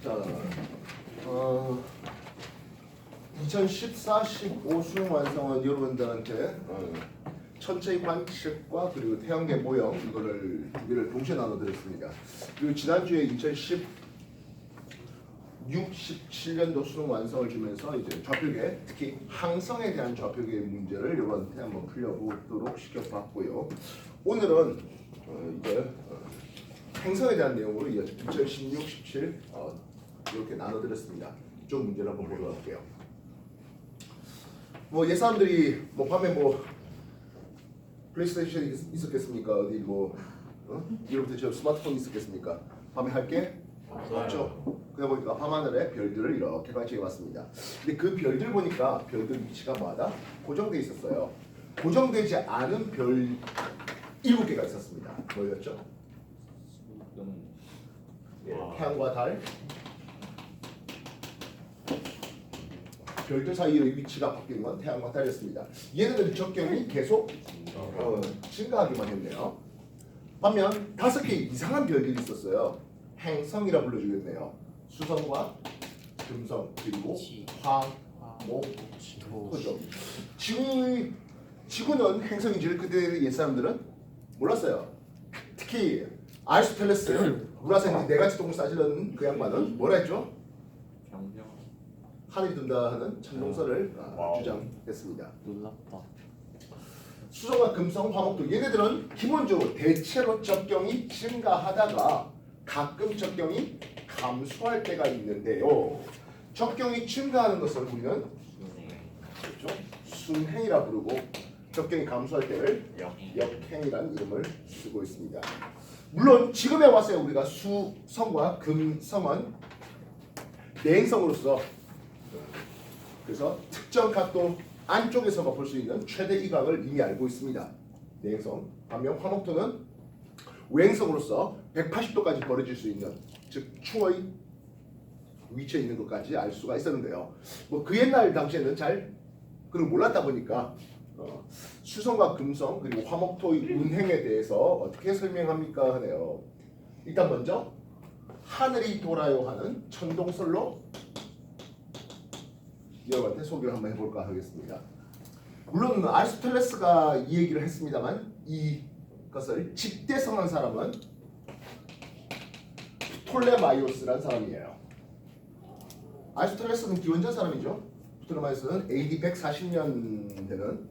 자, 2014-15 수능 완성은 여러분들한테 천체의 관측과 그리고 태양계 모형 이거를 두 개를 동시에 나눠드렸습니다. 그리고 지난주에 2016, 17년도 수능 완성을 주면서 이제 좌표계, 특히 항성에 대한 좌표계 문제를 여러분한테 한번 풀려보도록 시켜봤고요. 오늘은 이제 행성에 대한 내용으로 2016, 17 이렇게 나눠드렸습니다. 이쪽 문제를 한번 보도록 할게요. 뭐 예사람들이 뭐 밤에 뭐 플레이스테이션이 있었겠습니까? 어디 뭐 이로부터 저 스마트폰 있었겠습니까? 밤에 할 게 없죠. 그러다 보니까 밤하늘에 별들을 이렇게 관측해봤습니다. 근데 그 별들 보니까 별들 위치가 뭐하다? 고정돼 있었어요. 고정되지 않은 별 7개가 있었습니다. 뭐였죠? 태양과 달, 별들 사이의 위치가 바뀐 건 태양과 달이었습니다. 얘네들 적경이 계속 증가하기만 했네요. 반면 5개 이상한 별들이 있었어요. 행성이라 불러주겠네요. 수성과 금성 그리고 화, 목, 토죠. 지구는 행성인지를 그때 옛사람들은 몰랐어요. 특히 아리스토텔레스 물화생지 네가지 똥을 싸지는 그 양반은 뭐라 했죠? 하늘이 든다 하는 천동설을 주장했습니다. 놀랍다. 수성과 금성, 화목토 얘네들은 기본적으로 대체로 적경이 증가하다가 가끔 적경이 감소할 때가 있는데요. 적경이 증가하는 것을 우리는 그렇죠? 순행이라 부르고 적경이 감소할 때를 역행이라는 이름을 쓰고 있습니다. 물론 지금에 와서 우리가 수성과 금성은 내행성으로서 그래서 특정 각도 안쪽에서만 볼 수 있는 최대 이각을 이미 알고 있습니다. 내행성. 반면 화목토는 외행성으로서 180도까지 벌어질 수 있는 즉 충의 위치에 있는 것까지 알 수가 있었는데요. 뭐 그 옛날 당시에는 잘 그걸 몰랐다 보니까 수성과 금성 그리고 화목토의 운행에 대해서 어떻게 설명합니까 하네요. 일단 먼저 하늘이 돌아요 하는 천동설로 여러분한테 소개를 한번 해볼까 하겠습니다. 물론 아리스토텔레스가 이 얘기를 했습니다만 이것을 집대성한 사람은 프톨레마이오스라는 사람이에요. 아리스토텔레스는 기원전 사람이죠. 프톨레마이오스는 AD 140년 되는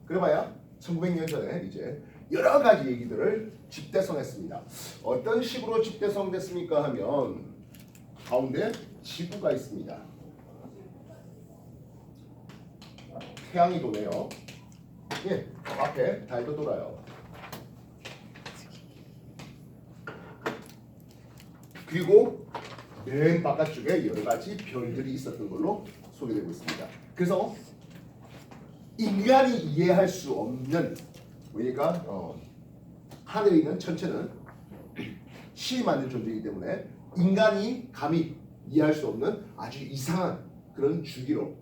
그래봐야 1900년 전에 이제 여러 가지 얘기들을 집대성했습니다. 어떤 식으로 집대성됐습니까 하면 가운데 지구가 있습니다. 태양이 도네요. 예, 앞에 달도 돌아요. 그리고 맨 바깥쪽에 여러 가지 별들이 있었던 걸로 소개되고 있습니다. 그래서 인간이 이해할 수 없는 그러니까 하늘에 있는 천체는 신이 만든 존재이기 때문에 인간이 감히 이해할 수 없는 아주 이상한 그런 주기로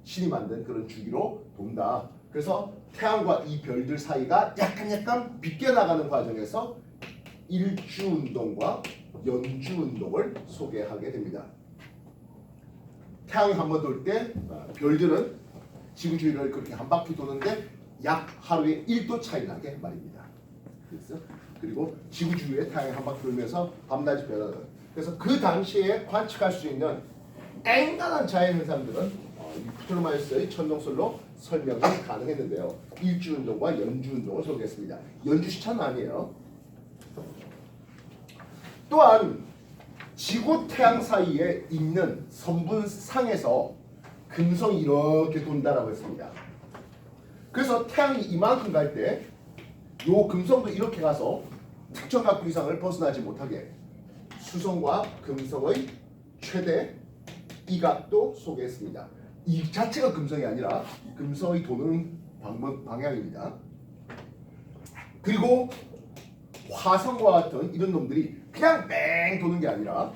신이 만든 그런 주기로 돈다. 그래서 태양과 이 별들 사이가 약간 비껴나가는 과정에서 일주운동과 연주운동을 소개하게 됩니다. 태양이 한 번 돌 때 별들은 지구 주위를 그렇게 한 바퀴 도는데 약 하루에 1도 차이 나게 말입니다. 그리고 지구 주위에 태양이 한 바퀴 돌면서 밤낮이 변하는. 그래서 그 당시에 관측할 수 있는 앵간한 자연 현상들은 프톨레마이오스의 천동설로 설명이 가능했는데요. 일주운동과 연주운동을 소개했습니다. 연주 시차는 아니에요. 또한 지구 태양 사이에 있는 선분상에서 금성이 이렇게 돈다라고 했습니다. 그래서 태양이 이만큼 갈 때 요 금성도 이렇게 가서 특정 각도 이상을 벗어나지 못하게 수성과 금성의 최대 이각도 소개했습니다. 이 자체가 금성이 아니라 금성이 도는 방향입니다. 그리고 화성과 같은 이런 놈들이 그냥 맹 도는 게 아니라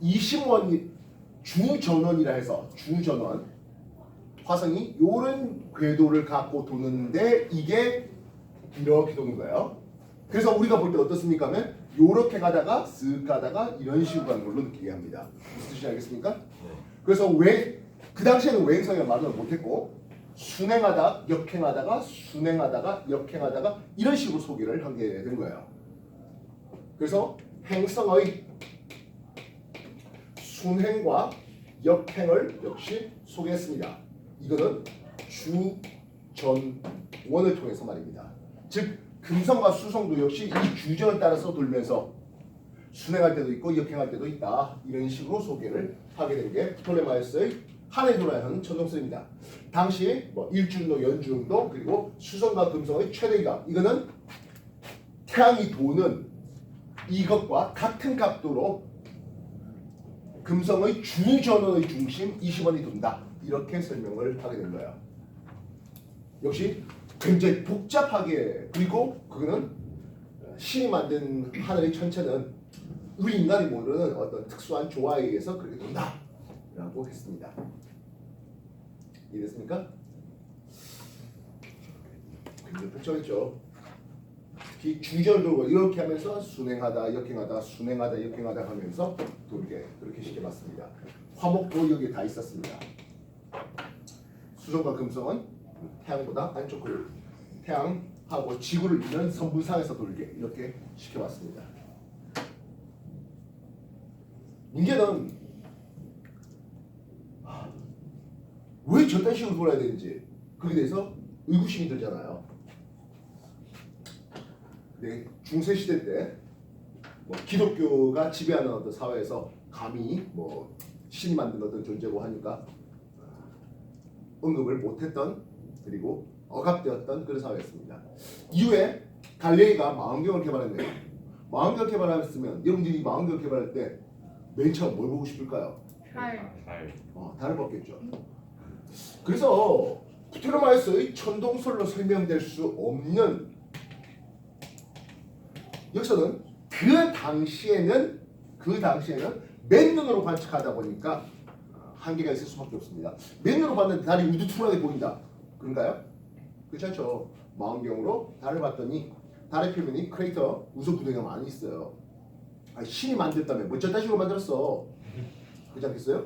20원 주전원이라 해서 주전원 화성이 요런 궤도를 갖고 도는데 이게 이렇게 도는 거예요. 그래서 우리가 볼 때 어떻습니까? 하면 요렇게 가다가 쓱 가다가 이런 식으로 가는 걸로 느끼게 합니다. 무슨 뜻인지 알겠습니까? 그래서 왜 그 당시에는 외행성이라 말을 못했고 순행하다 역행하다가 순행하다가 역행하다가 이런 식으로 소개를 하게 된 거예요. 그래서 행성의 순행과 역행을 역시 소개했습니다. 이거는 주전원을 통해서 말입니다. 즉 금성과 수성도 역시 이 주전을 따라서 돌면서 순행할 때도 있고 역행할 때도 있다. 이런 식으로 소개를 하게 된 게 프톨레마이오스의 하늘에 돌아야 하는 천동설입니다. 당시 뭐 일주운동, 연주운동 그리고 수성과 금성의 최대이각 이거는 태양이 도는 이것과 같은 각도로 금성의 주전원의 중심 20원이 돈다. 이렇게 설명을 하게 된 거예요. 역시 굉장히 복잡하게 그리고 그거는 신이 만든 하늘의 천체는 우리 인간이 모르는 어떤 특수한 조화에 의해서 그렇게 돈다. 라고 했습니다. 이해됐습니까? 굉장히 복잡했죠. 특히 주절도 이렇게 하면서 순행하다 역행하다 순행하다 역행하다 하면서 돌게 그렇게 시켜봤습니다. 화목도 여기에 다 있었습니다. 수성과 금성은 태양보다 안쪽을 태양하고 지구를 잇는 선분상에서 돌게 이렇게 시켜봤습니다. 문제는 왜 저딴 식으로 돌아야 되는지 그에 대해서 의구심이 들잖아요. 네, 중세 시대 때 뭐 기독교가 지배하는 어떤 사회에서 감히 뭐 신이 만든 어떤 존재고 하니까 언급을 못했던 그리고 억압되었던 그런 사회였습니다. 이후에 갈릴레이가 망원경을 개발했네요. 망원경을 개발했으면 여러분들이 망원경을 개발할 때 맨 처음 뭘 보고 싶을까요? 달을 봤겠죠. 그래서 프톨레마이오스의 천동설로 설명될 수 없는 여기서는 그 당시에는 맨눈으로 관측하다 보니까 한계가 있을 수밖에 없습니다. 맨눈으로 봤는데 달이 우두투하게 보인다. 그런가요? 그렇지 않죠. 망원경으로 달을 봤더니 달의 표면이 크레이터 우소 구덩이가 많이 있어요. 신이 만들었다면 뭐 저딴 식으로 만들었어. 그렇지 않겠어요?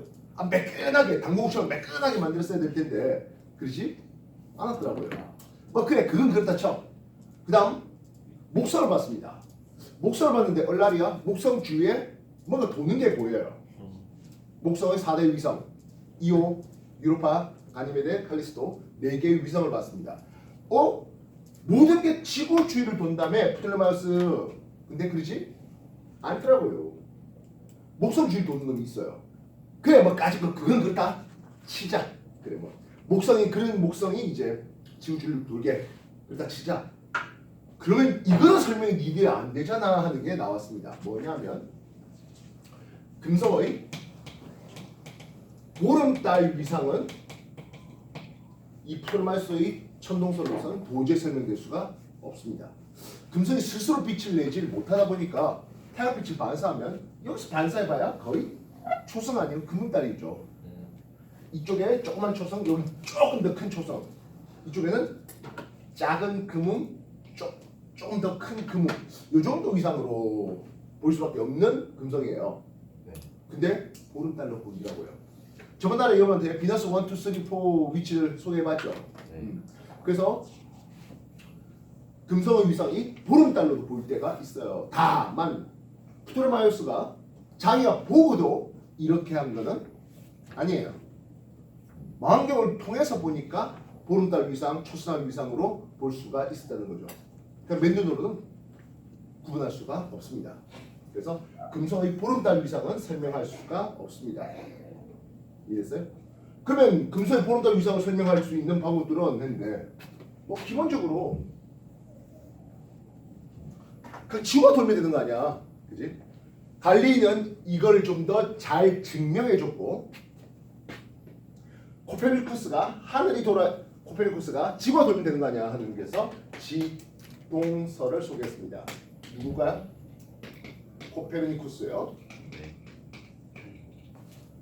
매끈하게 당구국처럼 매끈하게 만들었어야 될 텐데 그러지 않았더라고요. 뭐 그래 그건 그렇다 쳐. 그 다음 목성을 봤습니다. 목성을 봤는데 얼라리아 목성 주위에 뭔가 도는 게 보여요. 목성의 4대 위성 이오, 유로파, 가니메데, 칼리스토 4개의 위성을 봤습니다. 모든 게 지구 주위를 돈다며 프톨레마이오스. 근데 그러지 않더라고요. 목성 주위 도는 놈이 있어요. 그래 뭐 아직 그건 그렇다 치자. 그래 뭐 그런 목성이 이제 지구 주위를 돌게 그렇다 치자. 그러면 이거는 설명이 니들이 안 되잖아 하는 게 나왔습니다. 뭐냐면 금성의 보름달 위상은 이 프톨레마이오스의 천동설로서는 도저히 설명될 수가 없습니다. 금성이 스스로 빛을 내질 못하다 보니까 태양빛을 반사하면 여기서 반사해봐야 거의 초성 아니면 금음달이죠. 이쪽에 조그만 초성, 여기 조금 더 큰 초성. 이쪽에는 작은 금음, 조금 더 큰 금음. 이 정도 위상으로 볼 수밖에 없는 금성이에요. 근데 보름달로 보이더라고요. 저번 달에 여러분한테 비너스 1, 2, 3, 4 위치를 소개해봤죠. 그래서 금성의 위상이 보름달로도 보일 때가 있어요. 다만 프톨레마이오스가 자기가 보고도 이렇게 한 거는 아니에요. 망원경을 통해서 보니까 보름달 위상, 초승달 위상으로 볼 수가 있었다는 거죠. 그러니까 맨눈으로는 구분할 수가 없습니다. 그래서 금성의 보름달 위상은 설명할 수가 없습니다. 이해됐어요? 그러면 금성의 보름달 위상을 설명할 수 있는 방법들은 했는데 뭐 기본적으로 그 지구가 돌면 되는 거 아니야, 그지? 갈릴리는 이걸 좀 더 잘 증명해줬고 코페르니쿠스가 지구가 돌면 되는 거 아니야 하는 데서 지동설을 소개했습니다. 누구가? 코페르니쿠스요.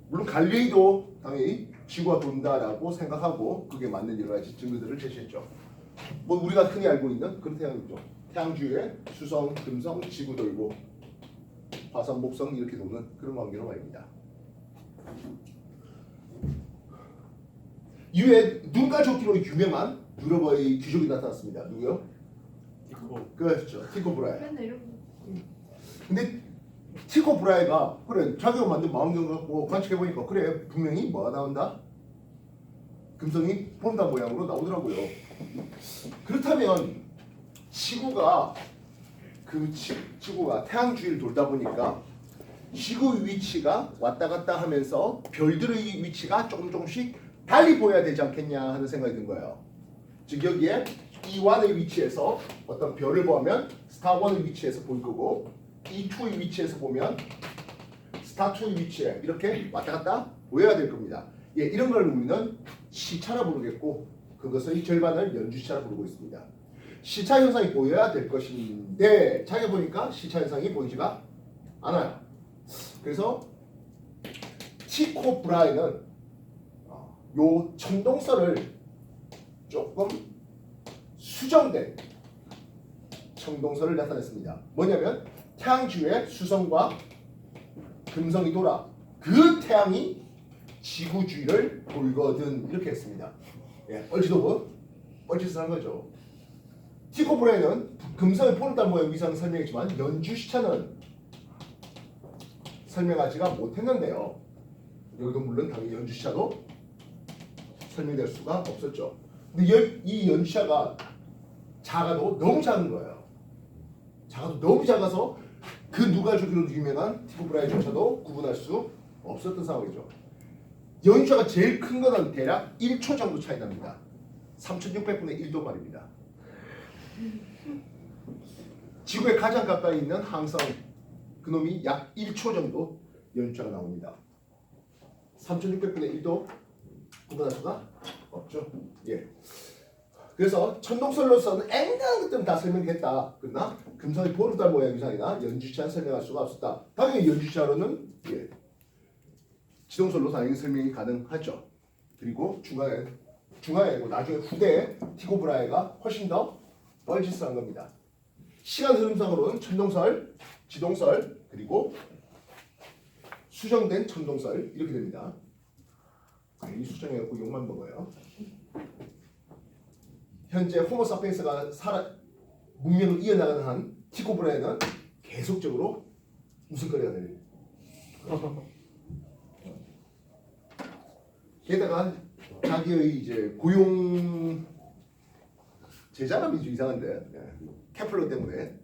물론 갈릴리도 당연히 지구가 돈다라고 생각하고 그게 맞는 여러 가지 증거들을 제시했죠. 뭐 우리가 흔히 알고 있는 그런 태양이죠. 태양 주위에 수성, 금성, 지구 돌고 화성, 목성 이렇게 도는 그런 관계로 말입니다. 이후에 눈 가족기로 유명한 유럽의 귀족이 나타났습니다. 누구요? 티코. 그렇죠. 티코 브라이. 맨날 이런 거. 근데 티코 브라이가 그래 자기가 만든 망원경 갖고 관측해 보니까 그래 분명히 뭐가 나온다? 금성이 폰다 모양으로 나오더라고요. 그렇다면 지구가 지구가 태양 주위를 돌다 보니까 지구 위치가 왔다 갔다 하면서 별들의 위치가 조금씩 달리 보여야 되지 않겠냐 하는 생각이 든 거예요. 즉 여기에 E1의 위치에서 어떤 별을 보면 스타1의 위치에서 보일 거고 E2의 위치에서 보면 스타2의 위치에 이렇게 왔다 갔다 보여야 될 겁니다. 예, 이런 걸 우리는 시차라 부르겠고 그것의 절반을 연주시차라 부르고 있습니다. 시차 현상이 보여야 될 것인데 자기가 보니까 시차 현상이 보이지가 않아요. 그래서 티코 브라이는 요 천동설을 조금 수정된 천동설을 나타냈습니다. 뭐냐면 태양 주위에 수성과 금성이 돌아 그 태양이 지구 주위를 돌거든 이렇게 했습니다. 예, 얼지도브 뻘짓을 한 거죠. 티코 브라이는 금성의 포르달 모양 위상을 설명했지만 연주 시차는 설명하지가 못했는데요. 여기도 물론 당연히 연주 시차도 설명될 수가 없었죠. 근데 이 연주 시차가 작아도 너무 작은 거예요. 작아도 너무 작아서 그 누가 주기로 유명한 티코 브라이조차도 구분할 수 없었던 상황이죠. 연주 시차가 제일 큰 거는 대략 1초 정도 차이 납니다. 3600분의 1도 말입니다. 지구에 가장 가까이 있는 항성 그놈이 약 1초 정도 연주차가 나옵니다. 3600분의 1도 구분할 수가 없죠. 예. 그래서 천동설로서는 앵간한 것들은 다 설명했다. 그러나 금성의 포르달 모양 위상이나 연주차는 설명할 수가 없었다. 당연히 연주차로는 예. 지동설로 당연히 설명이 가능하죠. 그리고 중앙에 나중에 후대에 티코 브라이가 훨씬 더 뻘짓을 한 겁니다. 시간 흐름상으로는 천동설, 지동설, 그리고 수정된 천동설 이렇게 됩니다. 이 수정해갖고 욕만 먹어요. 현재 호모 사피엔스가 문명을 이어나가는 한 티코 브라이는 계속적으로 웃음거리가 됩니다. 게다가 자기의 이제 고용 제자람이 좀 이상한데 케플러 때문에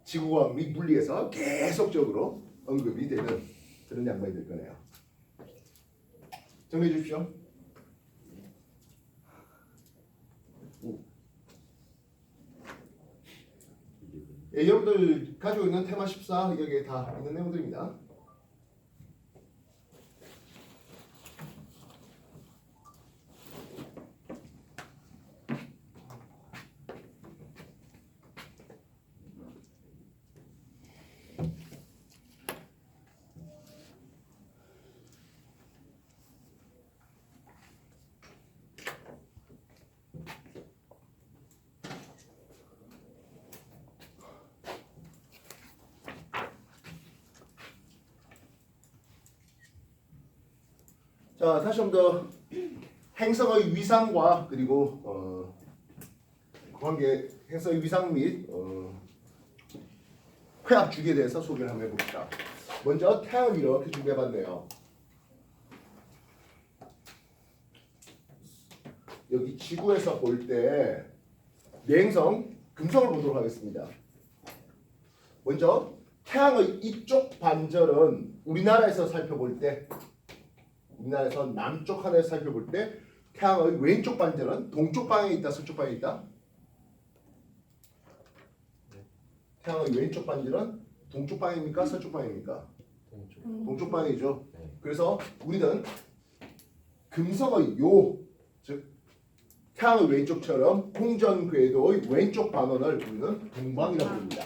지구과학 및 물리에서 계속적으로 언급이 되는 그런 양반이 될 거네요. 정리해 주십시오. 예, 여러분들 가지고 있는 테마 14 여기에 다 있는 내용들입니다. 자, 다시 한 번 더 행성의 위상과 그리고 관계 행성의 위상 및 회합 주기에 대해서 소개를 한번 해봅시다. 먼저 태양을 이렇게 준비해봤네요. 여기 지구에서 볼 때 내행성 금성을 보도록 하겠습니다. 먼저 태양의 이쪽 반절은 우리나라에서 살펴볼 때 우리나라에서 남쪽 하늘을 살펴볼 때 태양의 왼쪽 반절은 동쪽 방향에 있다, 서쪽 방향에 있다? 태양의 왼쪽 반절은 동쪽 방향입니까? 서쪽 방향입니까? 동쪽 방향이죠. 그래서 우리는 금성의 즉 태양의 왼쪽처럼 공전 궤도의 왼쪽 반원을 우리는 동방이라고 부릅니다.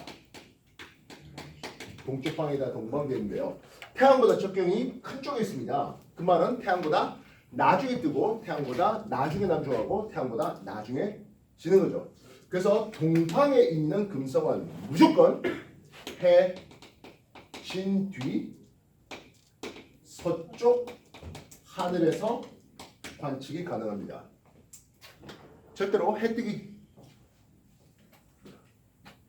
동쪽 방향이다 동방되는데요. 태양보다 적경이 큰 쪽에 있습니다. 그 말은 태양보다 나중에 뜨고 태양보다 나중에 남중하고 태양보다 나중에 지는 거죠. 그래서 동방에 있는 금성은 무조건 해 진 뒤 서쪽 하늘에서 관측이 가능합니다. 절대로 해뜨기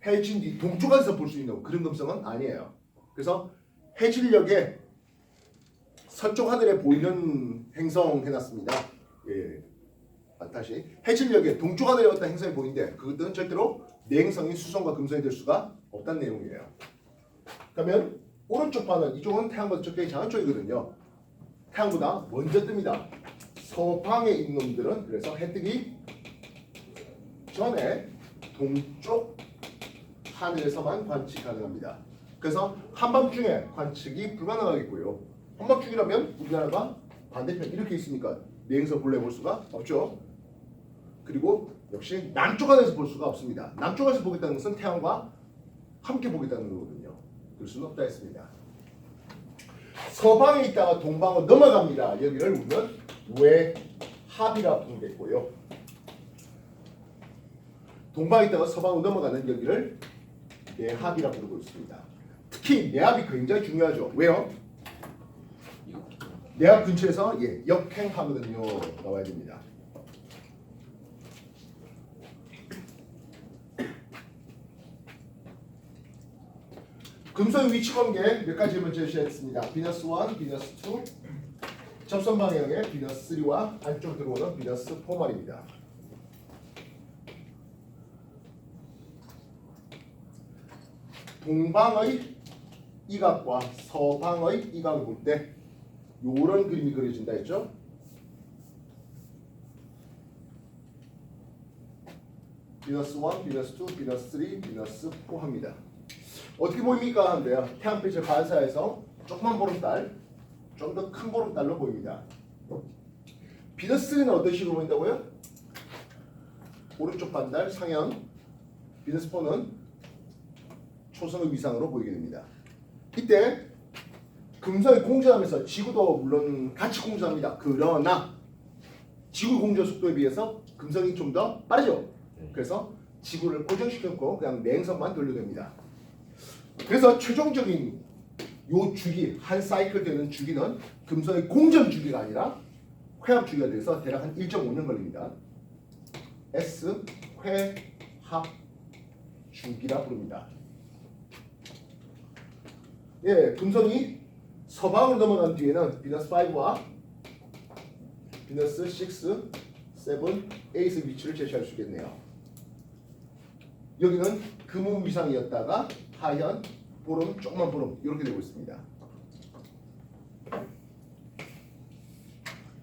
해진 뒤 동쪽에서 볼 수 있는 그런 금성은 아니에요. 그래서 해질녘에 서쪽 하늘에 보이는 행성 해놨습니다. 예. 다시 해질녘에 동쪽 하늘에 어떤 행성이 보이는데 그것들은 절대로 내행성이 수성과 금성이 될 수가 없다는 내용이에요. 그러면 오른쪽 반은 이쪽은 태양보다 적당히 작은 쪽이거든요. 태양보다 먼저 뜹니다. 서방에 있는 놈들은 그래서 해뜨기 전에 동쪽 하늘에서만 관측 가능합니다. 그래서 한밤중에 관측이 불가능하겠고요. 한밤중이라면 우리나라가 반대편 이렇게 있으니까 내행성 본래 볼 수가 없죠. 그리고 역시 남쪽 하늘에서 볼 수가 없습니다. 남쪽에서 보겠다는 것은 태양과 함께 보겠다는 거거든요. 그럴 수는 없다 했습니다. 서방에 있다가 동방으로 넘어갑니다. 여기를 우리는 외합이라 부르겠고요. 동방에 있다가 서방으로 넘어가는 여기를 내합이라 부르고 있습니다. 특히 내합이 굉장히 중요하죠. 왜요? 내합 근처에서 역행하거든요. 나와야 됩니다. 금성의 위치 관계 몇 가지를 제시했습니다. 비너스 1, 비너스 2, 접선 방향의 비너스 3와 안쪽으로 들어오는 비너스 4 말입니다. 동방의 이각과 서방의 이각을 볼 때 이런 그림이 그려진다 했죠. 비너스 1, 비너스 2, 비너스 3, 비너스 4 합니다. 어떻게 보입니까? 하는데요. 태양빛을 반사해서 조그만 보름달, 좀 더 큰 보름달로 보입니다. 비너스 3는 어떤 식으로 보인다고요? 오른쪽 반달 상현, 비너스 4는 초성의 위상으로 보이게 됩니다. 이때 금성이 공전하면서 지구도 물론 같이 공전합니다. 그러나 지구 공전 속도에 비해서 금성이 좀 더 빠르죠. 그래서 지구를 고정시켰고 그냥 내행성만 돌려냅니다. 그래서 최종적인 요 주기 한 사이클 되는 주기는 금성의 공전 주기가 아니라 회합 주기가 돼서 대략 한 1.5년 걸립니다. S 회합 주기라 부릅니다. 예, 금성이 서방으로 넘어간 뒤에는 비너스 5와 비너스 6, 7, 8의 위치를 제시할 수 있겠네요. 여기는 금운 위상이었다가 하현, 보름, 조그만 보름 이렇게 되고 있습니다.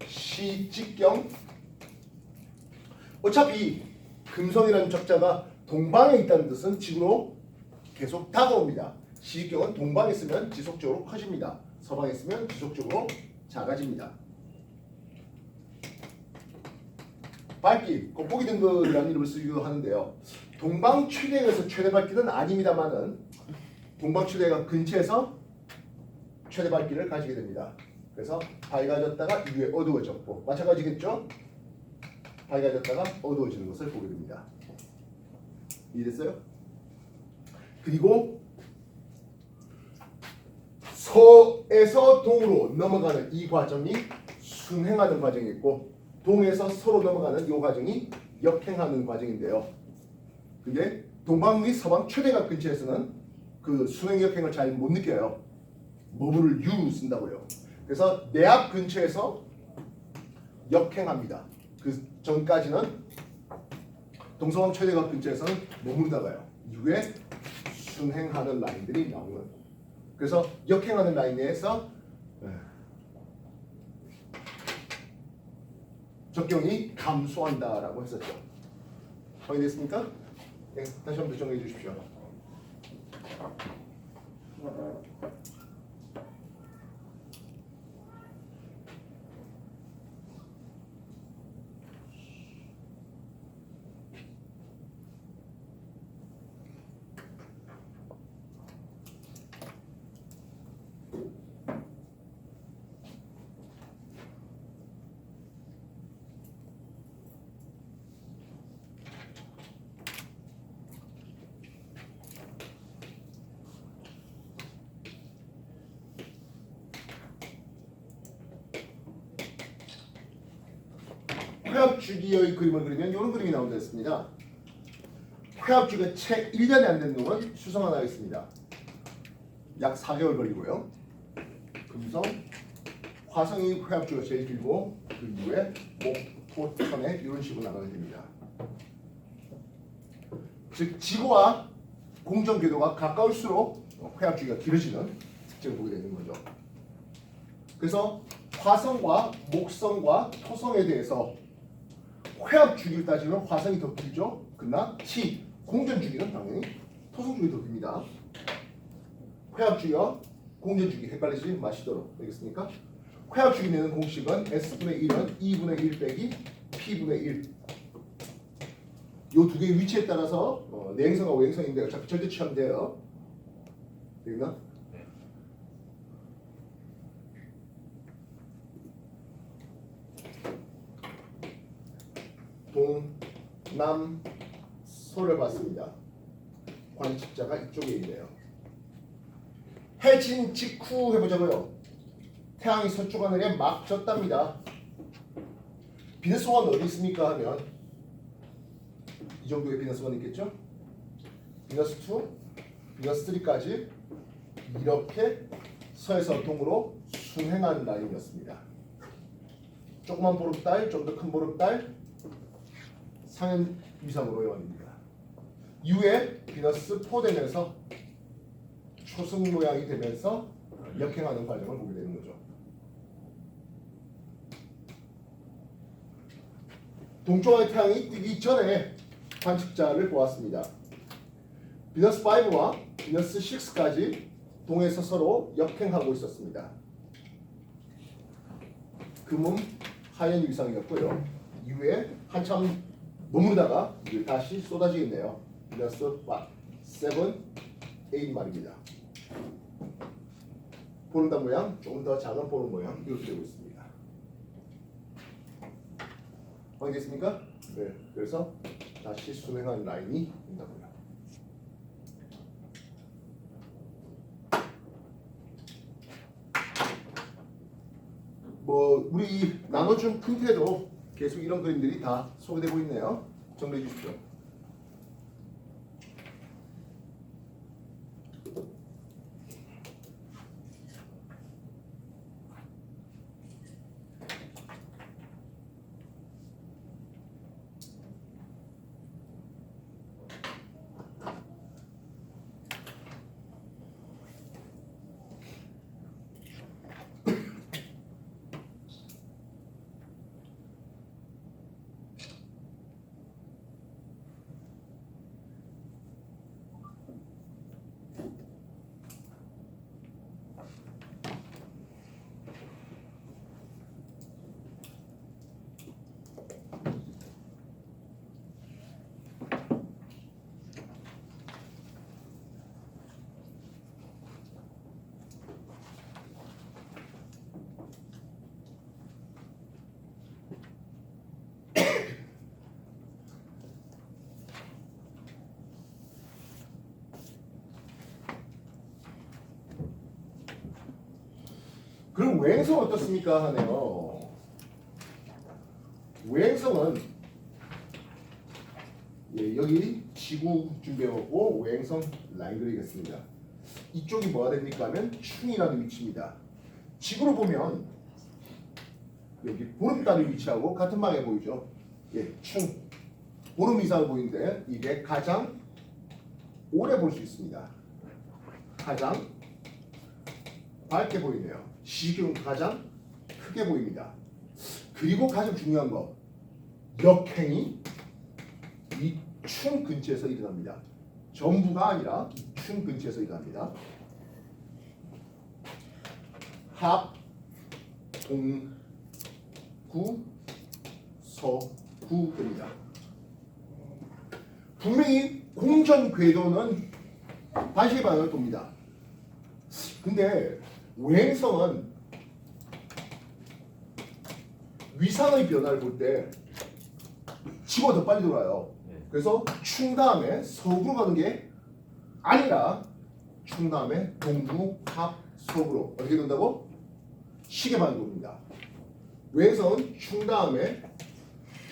시직경 어차피 금성이라는 적자가 동방에 있다는 뜻은 지구로 계속 다가옵니다. 시직경은 동방에 있으면 지속적으로 커집니다. 서방에 있으면 지속적으로 작아집니다. 밝기, 겉보기 등급이라는 이름을 쓰기도 하는데요. 동방 최대에서 최대 밝기는 아닙니다만은 동방 최대가 근처에서 최대 밝기를 가지게 됩니다. 그래서 밝아졌다가 이후에 어두워졌고 마찬가지겠죠? 밝아졌다가 어두워지는 것을 보게 됩니다. 이해됐어요? 그리고 서에서 동으로 넘어가는 이 과정이 순행하는 과정이 있고 동에서 서로 넘어가는 이 과정이 역행하는 과정인데요. 근데 동방 및 서방 최대각 근처에서는 그 순행 역행을 잘 못 느껴요. 뭐를 유 쓴다고요. 그래서 내압 근처에서 역행합니다. 그 전까지는 동서방 최대각 근처에서는 머무르다가요. 이후에 순행하는 라인들이 나오는. 그래서 역행하는 라인 내에서 적경이 감소한다라고 했었죠. 확인됐습니까? 네, 다시 한번 정리해 주십시오. 회합주기의 그림을 그리면 이런 그림이 나온다 했습니다. 회합주기가 채 1년이 안 된 놈은 수성화 나겠습니다. 약 4개월 걸리고요. 금성, 화성이 회합주기가 제일 길고 그 이후에 목, 토, 천에 이런 식으로 나가게 됩니다. 즉 지구와 공전 궤도가 가까울수록 회합주기가 길어지는 특징을 보게 되는 거죠. 그래서 화성과 목성과 토성에 대해서 회합 주기를 따지면 화성이 더 길죠. 그러나 T 공전 주기는 당연히 토성 주기 더 깁니다. 회합 주기와 공전 주기 헷갈리지 마시도록 되겠습니까? 회합 주기 내는 공식은 S분의 1은 2분의 1 빼기 P분의 1. 요 두 개의 위치에 따라서 내행성과 외행성인데 어차피 절대 취하면 돼요. 되겠나? 동, 남, 서를 봤습니다. 관측자가 이쪽에 있네요. 해진 직후 해보자고요. 태양이 서쪽 하늘에 막 졌답니다. 비너스원 어디 있습니까 하면 이 정도의 비너스원 있겠죠? 비너스2, 비너스3까지 이렇게 서에서 동으로 순행한 라인이었습니다. 조그만 보름달, 좀 더 큰 보름달 상현 위상으로 이어집니다. 이후에 비너스 4 되면서 초승 모양이 되면서 역행하는 과정을 보게 되는 거죠. 동쪽의 태양이 뜨기 전에 관측자를 보았습니다. 비너스 5와 비너스 6까지 동에서 서로 역행하고 있었습니다. 금음 하연 위상이었고요. 이후에 한참 머무르다가 다시 쏟아지겠네요. 비너스 5, 7, 8 말입니다. 보름달 모양, 조금 더 작은 보름 모양 이렇게 되고 있습니다. 확인됐습니까? 네. 그래서 다시 순행한 라인이 된다고요. 우리 나눠준 큰 틀에도 계속 이런 그림들이 다 소개되고 있네요. 정리해 주십시오. 그럼 외행성 어떻습니까 하네요. 외행성은 여기 지구 준비해오고 외행성 라인 그리겠습니다. 이쪽이 뭐가 됩니까 하면 충이라는 위치입니다. 지구로 보면 여기 보름달이 위치하고 같은 방에 보이죠. 충 보름 이상을 보이는데 이게 가장 오래 볼 수 있습니다. 가장 밝게 보이네요. 시경 가장 크게 보입니다. 그리고 가장 중요한 거 역행이 이 충 근처에서 일어납니다. 전부가 아니라 충 근처에서 일어납니다. 합, 동, 구, 서, 구 됩니다. 분명히 공전 궤도는 반시계 방향을 돕니다. 근데 외행성은 위상의 변화를 볼 때 지구가 더 빨리 돌아요. 그래서 충 다음에 서구로 가는 게 아니라 충 다음에 동구, 합, 서구로 어떻게 된다고? 시계 방향 돕니다. 외행성은 충 다음에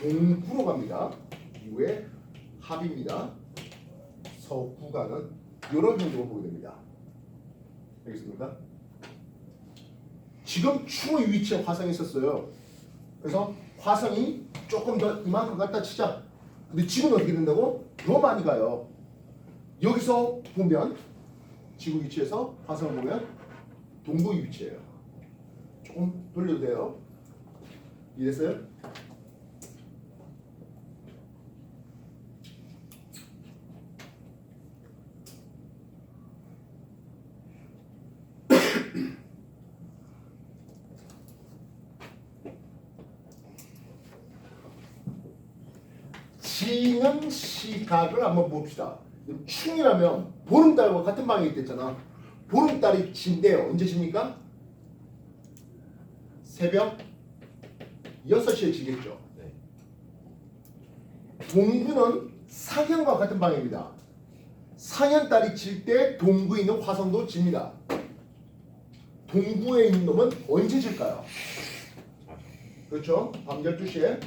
동구로 갑니다. 이후에 합입니다. 서구가는 이런 형태로 보게 됩니다. 알겠습니까? 지금 충의 위치에 화성이 있었어요. 그래서 화성이 조금 더 이만큼 갖다 치자. 근데 지금 어떻게 된다고? 더 많이 가요. 여기서 보면 지구 위치에서 화성을 보면 동부 위치예요. 조금 돌려도 돼요. 이해됐어요? 지는 시각을 한번 봅시다. 충이라면 보름달과 같은 방에 있댔잖아. 보름달이 진대요. 언제 집니까? 새벽 6시에 지겠죠. 네. 동구는 상현과 같은 방입니다. 상현달이 질 때 동구에 있는 화성도 집니다. 동구에 있는 놈은 언제 질까요? 그렇죠? 밤 12시에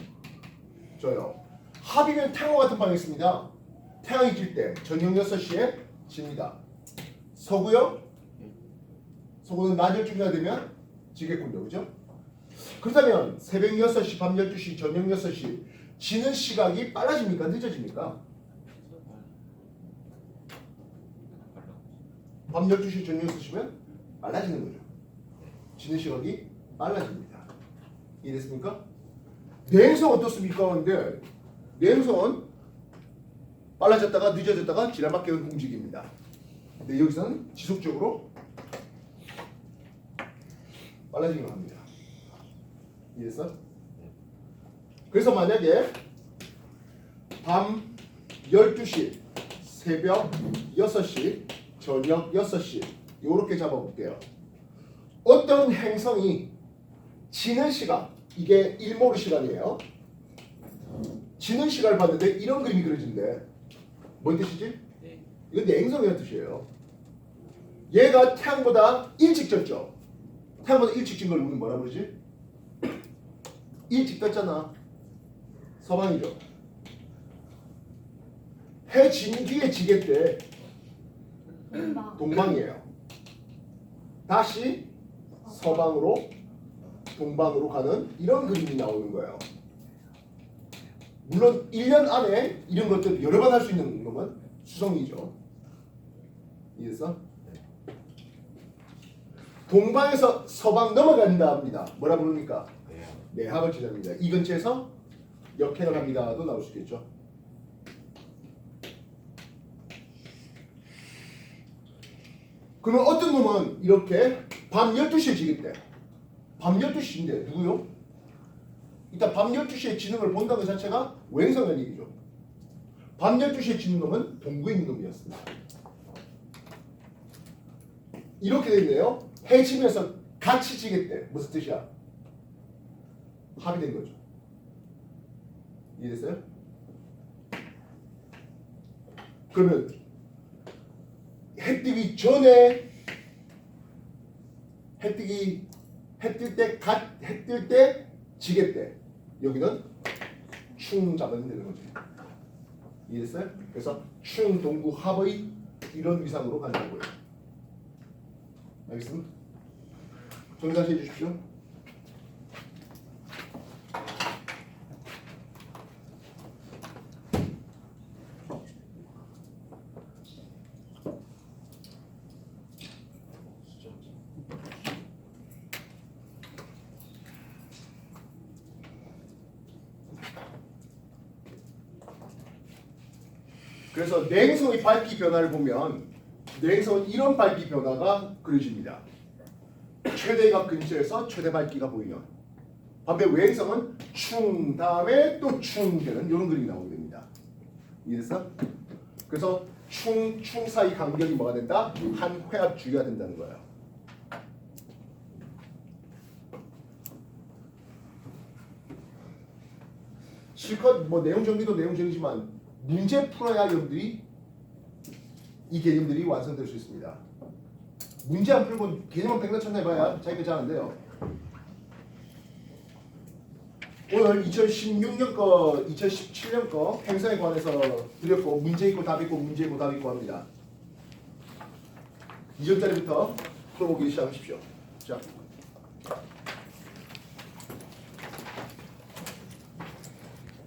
져요. 합이면 태양과 같은 방에 있습니다. 태양이 질 때 저녁 6시에 집니다. 서구요? 서구는 낮 12시가 되면 지겠군요. 그죠? 그렇다면 새벽 6시, 밤 12시, 저녁 6시 지는 시각이 빨라집니까? 늦어집니까? 밤 12시, 저녁 6시면 빨라지는 거죠. 지는 시각이 빨라집니다. 이해됐습니까? 내행성 어떻습니까? 근데 내행성은 빨라졌다가 늦어졌다가 지랄맞게 움직입니다. 근데 여기서는 지속적으로 빨라지기만 합니다. 이해했어? 그래서 만약에 밤 12시, 새벽 6시, 저녁 6시 이렇게 잡아볼게요. 어떤 행성이 지는 시각, 이게 일몰 시간이에요. 지는 시간을 봤는데 이런 그림이 그려진대. 뭔 뜻이지? 네. 이건 내행성이라는 뜻이에요. 얘가 태양보다 일찍 졌죠. 태양보다 일찍 진 걸 우리는 뭐라 그러지? 일찍 떴잖아. 서방이죠. 해 진 뒤에 지겠대. 동방이에요. 다시 서방으로 동방으로 가는 이런 그림이 나오는 거예요. 물론 1년 안에 이런 것들 여러 번 할 수 있는 놈은 수성이죠. 이해했어? 동방에서 서방 넘어간다 합니다. 뭐라 부릅니까? 내합을 지정합니다. 이 근처에서 역행을 합니다도 나올 수 있겠죠. 그러면 어떤 놈은 이렇게 밤 12시에 지겠대. 밤 12시인데 누구요? 일단 밤 12시에 지는 걸 본다는 것 자체가 외행성의 얘기죠. 밤 12시에 지는 놈은 동구에 있는 놈이었습니다. 이렇게 돼 있네요. 해 지면서 같이 지겠대. 무슨 뜻이야? 합의된 거죠. 이해됐어요? 그러면 해 뜨기 전에 해 뜰 때 지겠대. 여기는 충 잡으면 되는 거지. 이해됐어요? 그래서 충 동구 합의 이런 위상으로 간다고요. 알겠습니까? 정리 다시 해주십시오. 그래서 내행성의 밝기 변화를 보면 내행성은 이런 밝기 변화가 그려집니다. 최대각 근처에서 최대 밝기가 보이는. 반대 외행성은 충 다음에 또 충 되는 이런 그림이 나오게 됩니다. 이해됐어? 그래서 충 사이 간격이 뭐가 된다? 한 회합 주기가 된다는 거예요. 실컷 뭐 내용 정리도 내용 정리지만 문제 풀어야 여러분들이 이 개념들이 완성될 수 있습니다. 문제 안 풀고 개념만 백날천날 해봐야 자기가 잘 안 돼요. 오늘 2016년 거, 2017년 거 행사에 관해서 드렸고 문제 있고 답 있고 문제 있고 답 있고 합니다. 2점짜리부터 풀어보기 시작하십시오. 자.